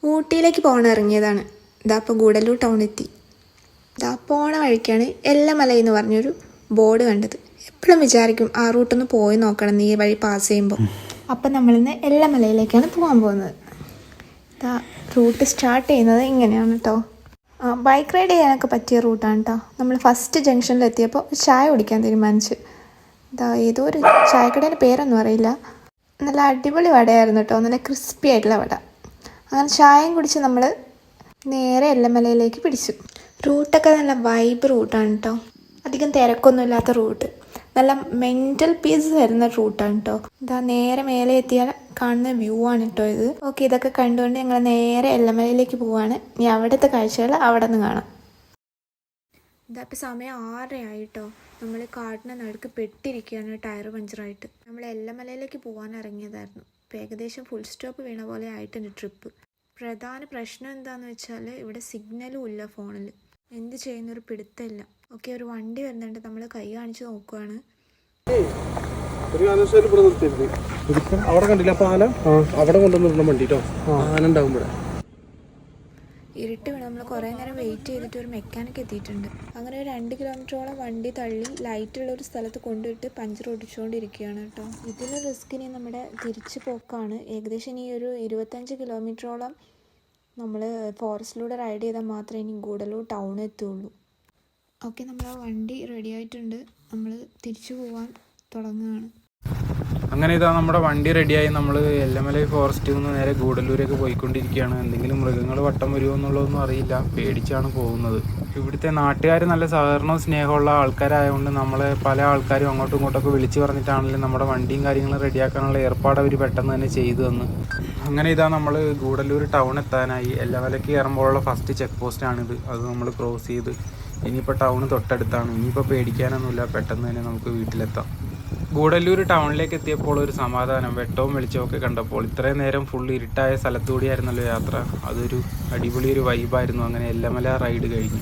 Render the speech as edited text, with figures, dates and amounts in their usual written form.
ഊട്ടിയിലേക്ക് പോകാൻ ഇറങ്ങിയതാണ്. ഇതാ ഇപ്പോൾ ഗൂഡല്ലൂർ ടൗൺ എത്തി. ഇതാ പോണ വഴിക്കാണ് എല്ലമല എന്ന് പറഞ്ഞൊരു ബോർഡ് കണ്ടത്. എപ്പോഴും വിചാരിക്കും ആ റൂട്ടൊന്ന് പോയി നോക്കണം ഈ വഴി പാസ് ചെയ്യുമ്പോൾ. അപ്പം നമ്മളിന്ന് എല്ലമലയിലേക്കാണ് പോകാൻ പോകുന്നത്. ഇതാ റൂട്ട് സ്റ്റാർട്ട് ചെയ്യുന്നത് ഇങ്ങനെയാണ് കേട്ടോ. ബൈക്ക് റൈഡ് ചെയ്യാനൊക്കെ പറ്റിയ റൂട്ടാണ് കേട്ടോ. നമ്മൾ ഫസ്റ്റ് ജംഗ്ഷനിലെത്തിയപ്പോൾ ചായ കുടിക്കാൻ തീരുമാനിച്ചു. ഇതാ ഏതോ ഒരു ചായക്കടേൻ്റെ പേരൊന്നും അറിയില്ല. നല്ല അടിപൊളി വടയായിരുന്നു കേട്ടോ, നല്ല ക്രിസ്പി ആയിട്ടുള്ള വട. അങ്ങനെ ചായയും കുടിച്ച് നമ്മൾ നേരെ എല്ലമലയിലേക്ക് പിടിച്ചു. റൂട്ടൊക്കെ നല്ല വൈബ് റൂട്ടാണ് കേട്ടോ, അധികം തിരക്കൊന്നും ഇല്ലാത്ത റൂട്ട്, നല്ല മെൻ്റൽ പീസ് വരുന്ന റൂട്ടാണ് കേട്ടോ. ഇതാ നേരെ മേലെ എത്തിയാൽ കാണുന്ന വ്യൂ ആണ് കേട്ടോ ഇത്. ഓക്കെ, ഇതൊക്കെ കണ്ടുകൊണ്ട് ഞങ്ങൾ നേരെ എല്ലമലയിലേക്ക് പോവാണ്. ഇനി അവിടുത്തെ കാഴ്ചകൾ അവിടെ നിന്ന് കാണാം. ഇതാ ഇപ്പോൾ സമയം 6:30 ആയിട്ടോ. നമ്മൾ കാട്ടിന് നടുക്ക് പെട്ടിരിക്കുകയാണ് ടയർ പഞ്ചറായിട്ട്. നമ്മൾ എല്ലമലയിലേക്ക് പോകാൻ ഇറങ്ങിയതായിരുന്നു. ഇപ്പോൾ ഏകദേശം ഫുൾ സ്റ്റോപ്പ് വീണ പോലെ ആയിട്ടുണ്ട് ട്രിപ്പ്. പ്രധാന പ്രശ്നം എന്താണെന്ന് വെച്ചാൽ ഇവിടെ സിഗ്നലും ഇല്ല ഫോണിൽ. എന്ത് ചെയ്യുന്നൊരു പിടുത്തമില്ല. ഓക്കെ, ഒരു വണ്ടി വരുന്നുണ്ട്, നമ്മൾ കൈ കാണിച്ച് നോക്കുകയാണ്. അവിടെ കണ്ടില്ല പാല, അവിടെ കൊണ്ടുവന്നിരുന്ന വണ്ടി കേട്ടോ. ആന ഉണ്ടാകുമ്പോഴേ ഇരുട്ട് വീണ് നമ്മൾ കുറേ നേരം വെയിറ്റ് ചെയ്തിട്ട് ഒരു മെക്കാനിക് എത്തിയിട്ടുണ്ട്. അങ്ങനെ ഒരു 2 കിലോമീറ്ററോളം വണ്ടി തള്ളി ലൈറ്റുള്ള ഒരു സ്ഥലത്ത് കൊണ്ടുവിട്ട് പഞ്ചർ ഒടിച്ചുകൊണ്ടിരിക്കുകയാണ് കേട്ടോ. ഇതിന് റിസ്കിന് നമ്മുടെ തിരിച്ചു പോക്കാണ്. ഏകദേശം ഇനി ഒരു 25 കിലോമീറ്ററോളം നമ്മൾ ഫോറസ്റ്റിലൂടെ റൈഡ് ചെയ്താൽ മാത്രമേ ഇനി ഗൂഡല്ലൂർ ടൗൺ എത്തുള്ളൂ. ഓക്കെ, നമ്മൾ ആ വണ്ടി റെഡി ആയിട്ടുണ്ട്. നമ്മൾ തിരിച്ചു പോകാൻ തുടങ്ങുകയാണ്. അങ്ങനെ ഇതാ നമ്മുടെ വണ്ടി റെഡിയായി. നമ്മൾ എല്ലമല ഫോറസ്റ്റിൽ നിന്ന് നേരെ ഗൂഡല്ലൂരേക്ക് പോയിക്കൊണ്ടിരിക്കുകയാണ്. എന്തെങ്കിലും മൃഗങ്ങൾ വട്ടം വരുമോ എന്നുള്ളതൊന്നും അറിയില്ല, പേടിച്ചാണ് പോകുന്നത്. ഇവിടുത്തെ നാട്ടുകാർ നല്ല സഹകരണവും സ്നേഹമുള്ള ആൾക്കാരായതുകൊണ്ട് നമ്മളെ പല ആൾക്കാരും അങ്ങോട്ടും ഇങ്ങോട്ടൊക്കെ വിളിച്ച് പറഞ്ഞിട്ടാണെങ്കിലും നമ്മുടെ വണ്ടിയും കാര്യങ്ങളും റെഡിയാക്കാനുള്ള ഏർപ്പാട് അവർ പെട്ടെന്ന് തന്നെ ചെയ്തു തന്നു. അങ്ങനെ ഇതാ നമ്മൾ ഗൂഡല്ലൂർ ടൗൺ എത്താനായി. എല്ലമലയ്ക്ക് കയറുമ്പോഴുള്ള ഫസ്റ്റ് ചെക്ക് പോസ്റ്റാണിത്. അത് നമ്മൾ ക്രോസ് ചെയ്ത് ഇനിയിപ്പോൾ ടൗൺ തൊട്ടടുത്താണ്. ഇനിയിപ്പോൾ പേടിക്കാനൊന്നുമില്ല, പെട്ടെന്ന് തന്നെ നമുക്ക് വീട്ടിലെത്താം. ഗൂഡല്ലൂർ ടൗണിലേക്ക് എത്തിയപ്പോൾ ഒരു സമാധാനം. വെട്ടവും വെളിച്ചവും ഒക്കെ കണ്ടപ്പോൾ. ഇത്രയും നേരം ഫുൾ ഇരുട്ടായ സ്ഥലത്തുകൂടിയായിരുന്നല്ലോ യാത്ര. അതൊരു അടിപൊളിയൊരു വൈബായിരുന്നു. അങ്ങനെ എല്ലമല റൈഡ് കഴിഞ്ഞു.